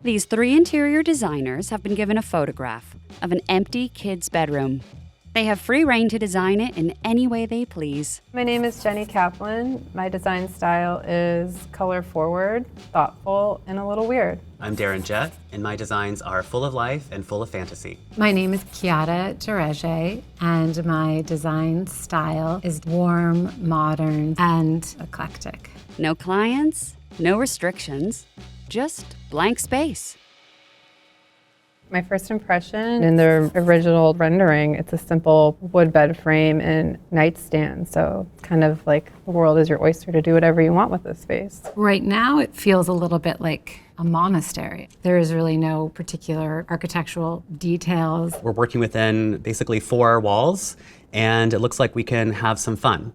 These three interior designers have been given a photograph of an empty kid's bedroom. They have free reign to design it in any way they please. My name is Jenny Kaplan. My design style is color forward, thoughtful, and a little weird. I'm Darren Jett, and my designs are full of life and full of fantasy. My name is Chiara de Rege, and my design style is warm, modern, and eclectic. No clients, no restrictions, just blank space. My first impression in the original rendering, it's a simple wood bed frame and nightstand. So kind of like the world is your oyster to do whatever you want with this space. Right now it feels a little bit like a monastery. There is really no particular architectural details. We're working within basically 4 walls, and it looks like we can have some fun.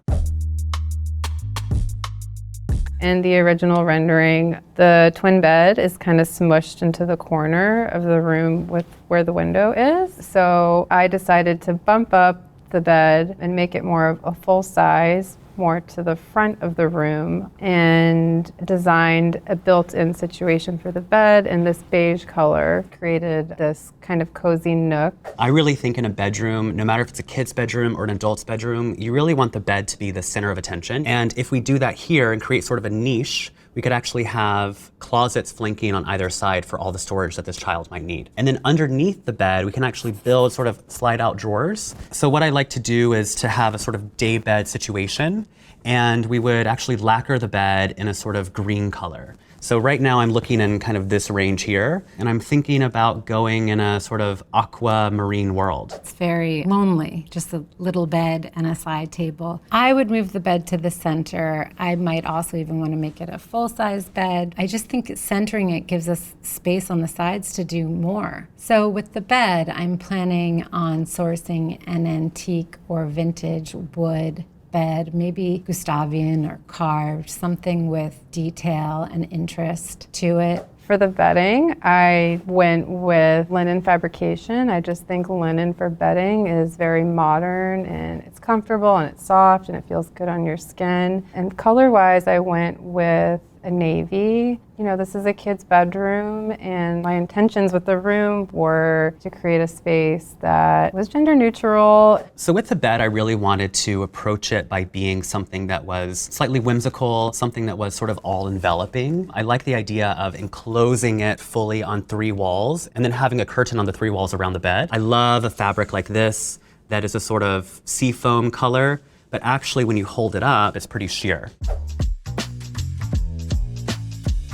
In the original rendering, the twin bed is kind of smushed into the corner of the room with where the window is. So I decided to bump up the bed and make it more of a full size, more to the front of the room, and designed a built-in situation for the bed in this beige color, created this kind of cozy nook. I really think in a bedroom, no matter if it's a kid's bedroom or an adult's bedroom, you really want the bed to be the center of attention. And if we do that here and create sort of a niche, we could actually have closets flanking on either side for all the storage that this child might need. And then underneath the bed, we can actually build sort of slide out drawers. So what I like to do is to have a sort of day bed situation, and we would actually lacquer the bed in a sort of green color. So right now I'm looking in kind of this range here, and I'm thinking about going in a sort of aquamarine world. It's very lonely, just a little bed and a side table. I would move the bed to the center. I might also even want to make it a full-size bed. I just think centering it gives us space on the sides to do more. So with the bed, I'm planning on sourcing an antique or vintage wood bed, maybe Gustavian or carved, something with detail and interest to it. For the bedding, I went with linen fabrication. I just think linen for bedding is very modern, and it's comfortable and it's soft and it feels good on your skin. And color-wise, I went with a navy. You know, this is a kid's bedroom, and my intentions with the room were to create a space that was gender neutral. So with the bed, I really wanted to approach it by being something that was slightly whimsical, something that was sort of all enveloping. I like the idea of enclosing it fully on 3 walls and then having a curtain on the 3 walls around the bed. I love a fabric like this that is a sort of seafoam color, but actually when you hold it up, it's pretty sheer.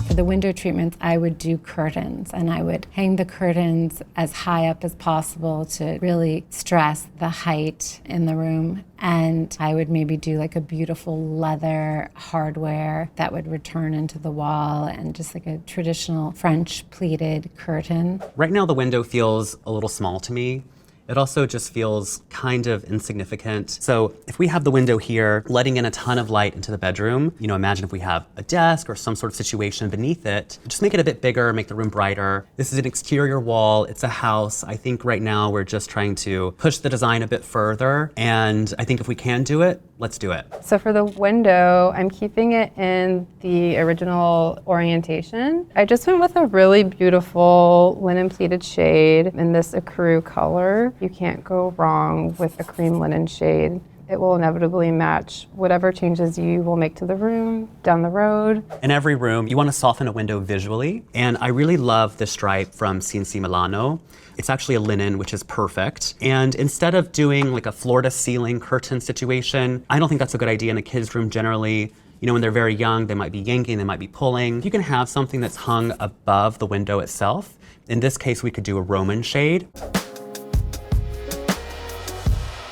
For the window treatments, I would do curtains, and I would hang the curtains as high up as possible to really stress the height in the room. And I would maybe do like a beautiful leather hardware that would return into the wall, and just like a traditional French pleated curtain. Right now the window feels a little small to me. It also just feels kind of insignificant. So if we have the window here, letting in a ton of light into the bedroom, you know, imagine if we have a desk or some sort of situation beneath it, just make it a bit bigger, make the room brighter. This is an exterior wall, it's a house. I think right now we're just trying to push the design a bit further, and I think if we can do it, let's do it. So for the window, I'm keeping it in the original orientation. I just went with a really beautiful linen pleated shade in this ecru color. You can't go wrong with a cream linen shade. It will inevitably match whatever changes you will make to the room down the road. In every room, you want to soften a window visually, and I really love the stripe from CNC Milano. It's actually a linen, which is perfect. And instead of doing like a floor-to-ceiling curtain situation, I don't think that's a good idea in a kid's room generally. You know, when they're very young, they might be yanking, they might be pulling. You can have something that's hung above the window itself. In this case, we could do a Roman shade.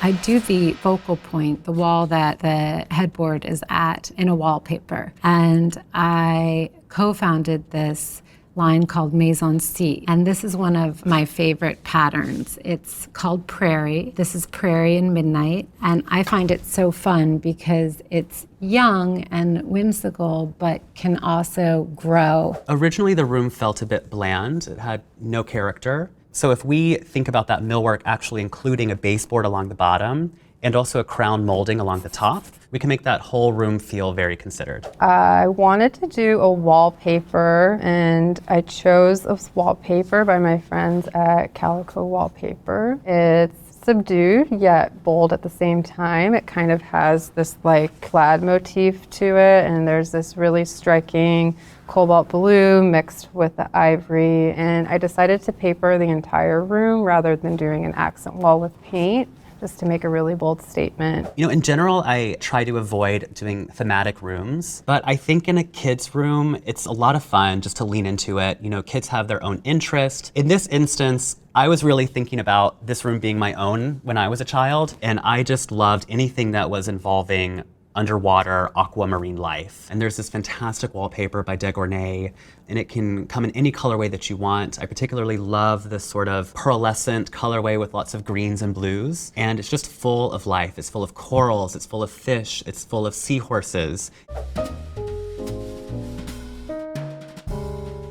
I do the focal point, the wall that the headboard is at, in a wallpaper. And I co-founded this line called Maison C. And this is one of my favorite patterns. It's called Prairie. This is Prairie in Midnight. And I find it so fun because it's young and whimsical, but can also grow. Originally, the room felt a bit bland. It had no character. So if we think about that millwork actually including a baseboard along the bottom and also a crown molding along the top, we can make that whole room feel very considered. I wanted to do a wallpaper, and I chose this wallpaper by my friends at Calico Wallpaper. It's subdued yet bold at the same time. It kind of has this like plaid motif to it, and there's this really striking cobalt blue mixed with the ivory, and I decided to paper the entire room rather than doing an accent wall with paint, just to make a really bold statement. You know, in general, I try to avoid doing thematic rooms, but I think in a kid's room, it's a lot of fun just to lean into it. You know, kids have their own interest. In this instance, I was really thinking about this room being my own when I was a child, and I just loved anything that was involving underwater aquamarine life. And there's this fantastic wallpaper by deRege, and it can come in any colorway that you want. I particularly love this sort of pearlescent colorway with lots of greens and blues. And it's just full of life. It's full of corals, it's full of fish, it's full of seahorses.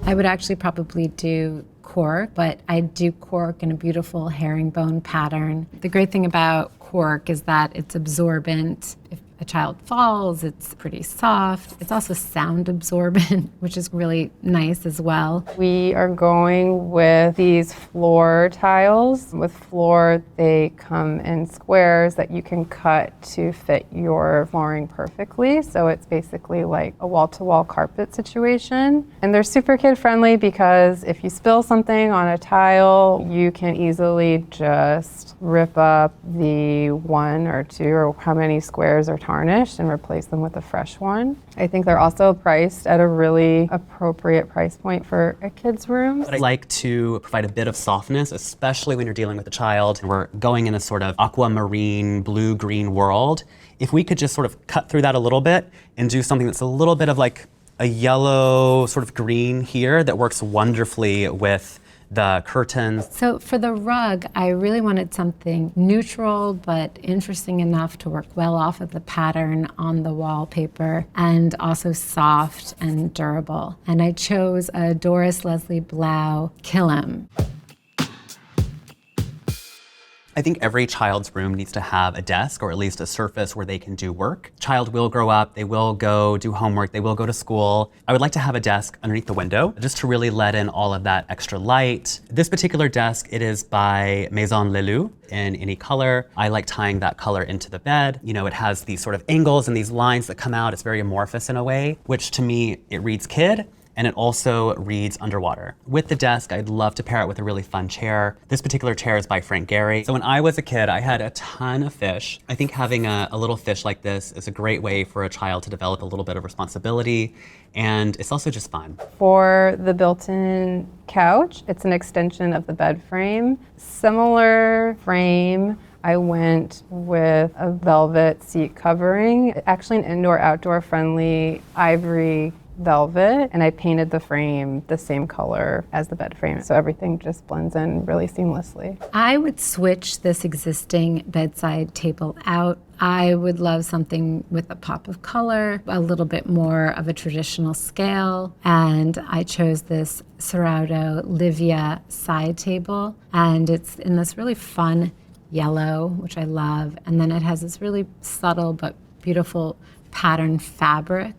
I would actually probably do cork, but I do cork in a beautiful herringbone pattern. The great thing about cork is that it's absorbent. If a child falls, it's pretty soft. It's also sound absorbent, which is really nice as well. We are going with these floor tiles. With floor, they come in squares that you can cut to fit your flooring perfectly. So it's basically like a wall-to-wall carpet situation. And they're super kid-friendly because if you spill something on a tile, you can easily just rip up the 1 or 2 or how many squares are tarnished and replace them with a fresh one. I think they're also priced at a really appropriate price point for a kid's room. But I like to provide a bit of softness, especially when you're dealing with a child and we're going in a sort of aquamarine, blue-green world. If we could just sort of cut through that a little bit and do something that's a little bit of like a yellow sort of green here that works wonderfully with the curtains. So for the rug, I really wanted something neutral but interesting enough to work well off of the pattern on the wallpaper and also soft and durable. And I chose a Doris Leslie Blau Killam. I think every child's room needs to have a desk or at least a surface where they can do work. Child will grow up, they will go do homework, they will go to school. I would like to have a desk underneath the window just to really let in all of that extra light. This particular desk, it is by Maison Lelou in any color. I like tying that color into the bed. You know, it has these sort of angles and these lines that come out. It's very amorphous in a way, which to me, it reads kid. And it also reads underwater. With the desk, I'd love to pair it with a really fun chair. This particular chair is by Frank Gehry. So when I was a kid, I had a ton of fish. I think having a little fish like this is a great way for a child to develop a little bit of responsibility, and it's also just fun. For the built-in couch, it's an extension of the bed frame. Similar frame, I went with a velvet seat covering, actually an indoor-outdoor friendly ivory velvet, and I painted the frame the same color as the bed frame, so everything just blends in really seamlessly. I would switch this existing bedside table out. I would love something with a pop of color, a little bit more of a traditional scale, and I chose this Serrado Livia side table, and it's in this really fun yellow, which I love, and then it has this really subtle but beautiful pattern fabric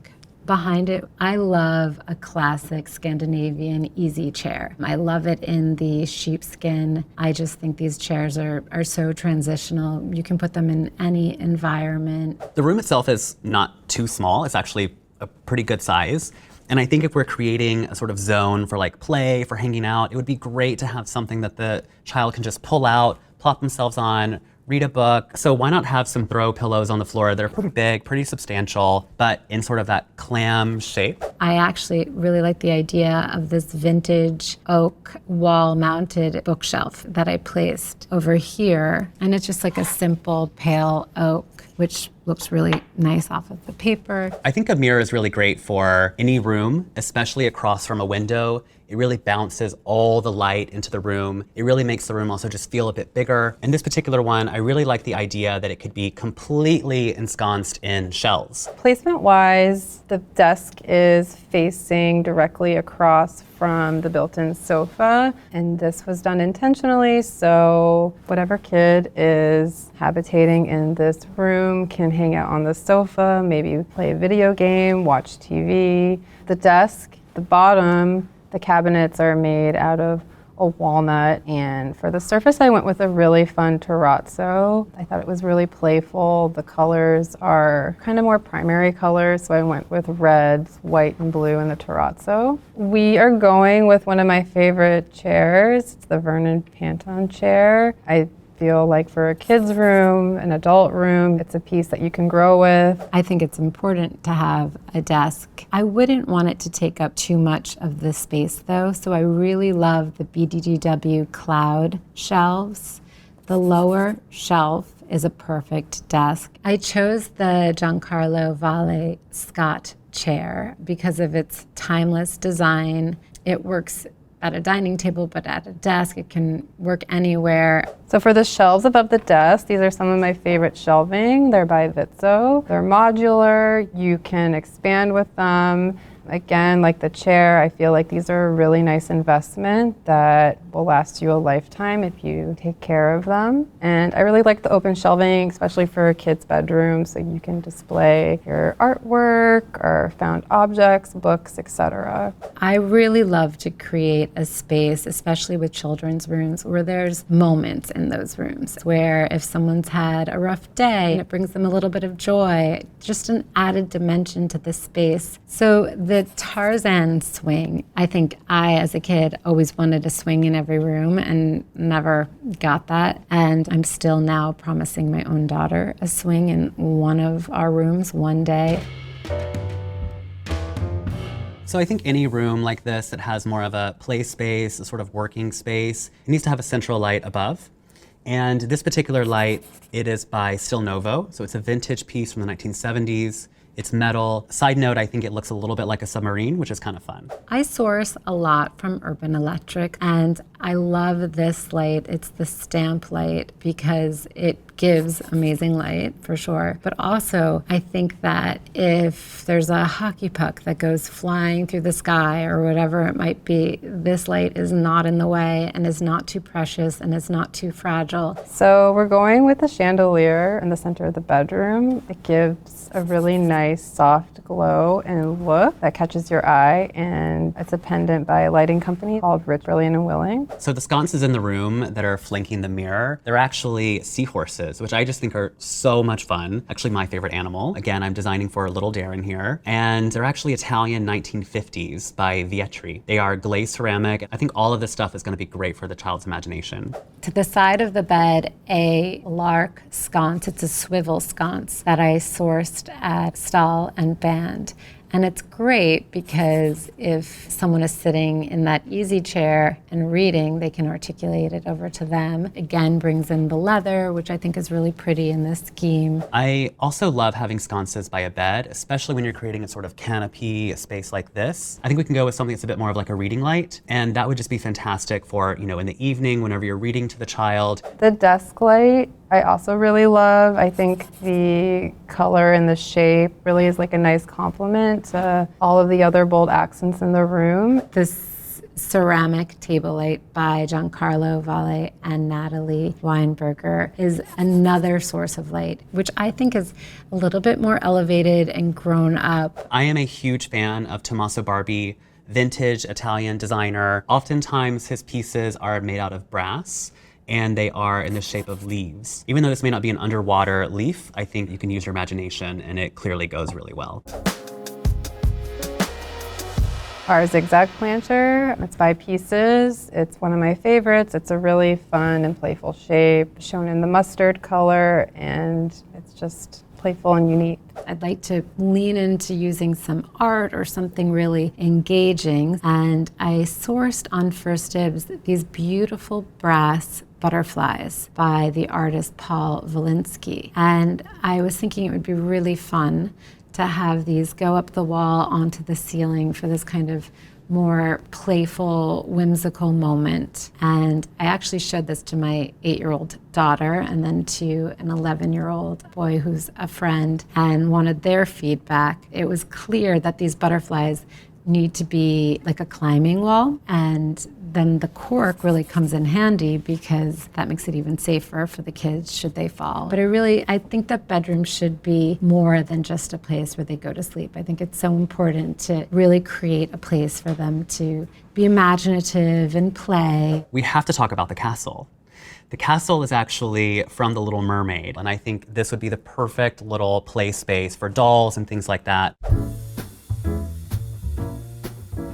behind it. I love a classic Scandinavian easy chair. I love it in the sheepskin. I just think these chairs are so transitional. You can put them in any environment. The room itself is not too small. It's actually a pretty good size. And I think if we're creating a sort of zone for like play, for hanging out, it would be great to have something that the child can just pull out, plop themselves on, read a book. So why not have some throw pillows on the floor? They're pretty big, pretty substantial, but in sort of that clam shape. I actually really like the idea of this vintage oak wall-mounted bookshelf that I placed over here. And it's just like a simple pale oak which looks really nice off of the paper. I think a mirror is really great for any room, especially across from a window. It really bounces all the light into the room. It really makes the room also just feel a bit bigger. In this particular one, I really like the idea that it could be completely ensconced in shelves. Placement-wise, the desk is facing directly across from the built-in sofa, and this was done intentionally, so whatever kid is habitating in this room can hang out on the sofa, maybe play a video game, watch TV. The desk, the bottom, the cabinets are made out of a walnut, and for the surface I went with a really fun terrazzo. I thought it was really playful. The colors are kind of more primary colors, so I went with reds, white, and blue in the terrazzo. We are going with one of my favorite chairs. It's the Vernon Panton chair. I feel like for a kid's room, an adult room, it's a piece that you can grow with. I think it's important to have a desk. I wouldn't want it to take up too much of the space though, so I really love the BDDW cloud shelves. The lower shelf is a perfect desk. I chose the Giancarlo Valle Scott chair because of its timeless design. It works at a dining table, but at a desk, it can work anywhere. So for the shelves above the desk, these are some of my favorite shelving. They're by Vizzo. They're modular. You can expand with them. Again, like the chair, I feel like these are a really nice investment that will last you a lifetime if you take care of them. And I really like the open shelving, especially for a kid's bedroom, so you can display your artwork or found objects, books, etc. I really love to create a space, especially with children's rooms, where there's moments in those rooms, where if someone's had a rough day, it brings them a little bit of joy, just an added dimension to the space. So the Tarzan swing, I think I, as a kid, always wanted a swing in every room and never got that. And I'm still now promising my own daughter a swing in one of our rooms one day. So I think any room like this that has more of a play space, a sort of working space, it needs to have a central light above. And this particular light, it is by Still Novo. So it's a vintage piece from the 1970s. It's metal. Side note, I think it looks a little bit like a submarine, which is kind of fun. I source a lot from Urban Electric, and I love this light. It's the stamp light because it gives amazing light for sure. But also, I think that if there's a hockey puck that goes flying through the sky or whatever it might be, this light is not in the way and is not too precious and is not too fragile. So we're going with a chandelier in the center of the bedroom. It gives a really nice soft glow and look that catches your eye, and it's a pendant by a lighting company called Rich, Brilliant, and Willing. So the sconces in the room that are flanking the mirror, they're actually seahorses, which I just think are so much fun. Actually my favorite animal. Again, I'm designing for little Darren here. And they're actually Italian 1950s by Vietri. They are glazed ceramic. I think all of this stuff is gonna be great for the child's imagination. To the side of the bed, a lark sconce. It's a swivel sconce that I sourced at Stahl and Band. And it's great because if someone is sitting in that easy chair and reading, they can articulate it over to them. Again, brings in the leather, which I think is really pretty in this scheme. I also love having sconces by a bed, especially when you're creating a sort of canopy, a space like this. I think we can go with something that's a bit more of like a reading light, and that would just be fantastic for, you know, in the evening, whenever you're reading to the child. The desk light I also really love. I think the color and the shape really is like a nice complement to all of the other bold accents in the room. This ceramic table light by Giancarlo Valle and Natalie Weinberger is another source of light, which I think is a little bit more elevated and grown up. I am a huge fan of Tommaso Barbi, vintage Italian designer. Oftentimes his pieces are made out of brass, and they are in the shape of leaves. Even though this may not be an underwater leaf, I think you can use your imagination and it clearly goes really well. Our zigzag planter, it's by Pieces. It's one of my favorites. It's a really fun and playful shape, shown in the mustard color, and it's just playful and unique. I'd like to lean into using some art or something really engaging, and I sourced on First Dibs these beautiful brass Butterflies by the artist Paul Valinsky. And I was thinking it would be really fun to have these go up the wall onto the ceiling for this kind of more playful, whimsical moment. And I actually showed this to my 8-year-old daughter and then to an 11-year-old boy who's a friend and wanted their feedback. It was clear that these butterflies need to be like a climbing wall, and then the cork really comes in handy because that makes it even safer for the kids should they fall. But I think that bedrooms should be more than just a place where they go to sleep. I think it's so important to really create a place for them to be imaginative and play. We have to talk about the castle. The castle is actually from The Little Mermaid, and I think this would be the perfect little play space for dolls and things like that.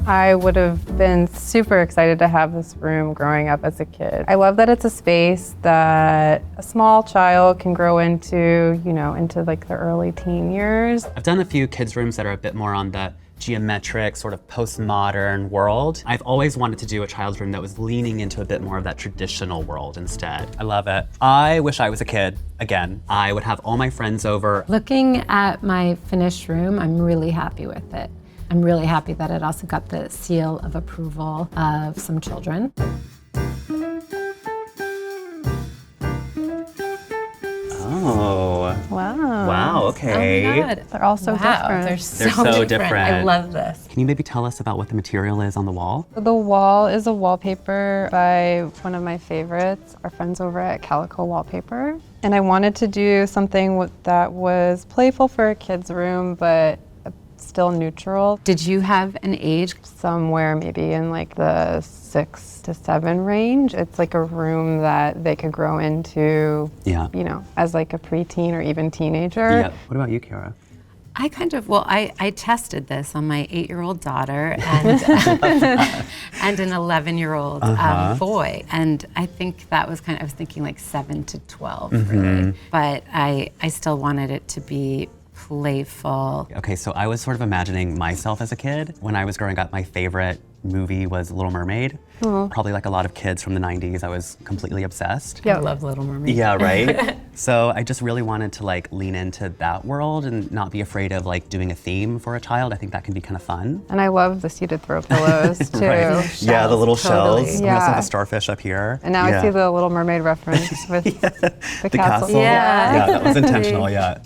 I would have been super excited to have this room growing up as a kid. I love that it's a space that a small child can grow into, into like the early teen years. I've done a few kids' rooms that are a bit more on the geometric, sort of postmodern world. I've always wanted to do a child's room that was leaning into a bit more of that traditional world instead. I love it. I wish I was a kid again. I would have all my friends over. Looking at my finished room, I'm really happy with it. I'm really happy that it also got the seal of approval of some children. Oh. Wow. Wow, okay. Oh my God. They're all so different. They're They're so different. I love this. Can you maybe tell us about what the material is on the wall? The wall is a wallpaper by one of my favorites, our friends over at Calico Wallpaper. And I wanted to do something that was playful for a kid's room, but still neutral. Did you have an age? Somewhere maybe in like the 6 to 7 range. It's like a room that they could grow into, as like a preteen or even teenager. Yeah. What about you, Chiara? I tested this on my 8-year-old daughter and and an 11-year-old boy. And I think that was I was thinking like 7 to 12, really. But I still wanted it to be playful. Okay, so I was sort of imagining myself as a kid. When I was growing up, my favorite movie was Little Mermaid. Probably like a lot of kids from the 90s, I was completely obsessed. I love Little Mermaid. Yeah, right? So I just really wanted to like lean into that world and not be afraid of like doing a theme for a child. I think that can be kind of fun. And I love the seated throw pillows too. Right. Yeah, the little Totally. shells. Yeah. We also have a starfish up here. And now I see the Little Mermaid reference with the castle. Yeah, that was intentional, yeah.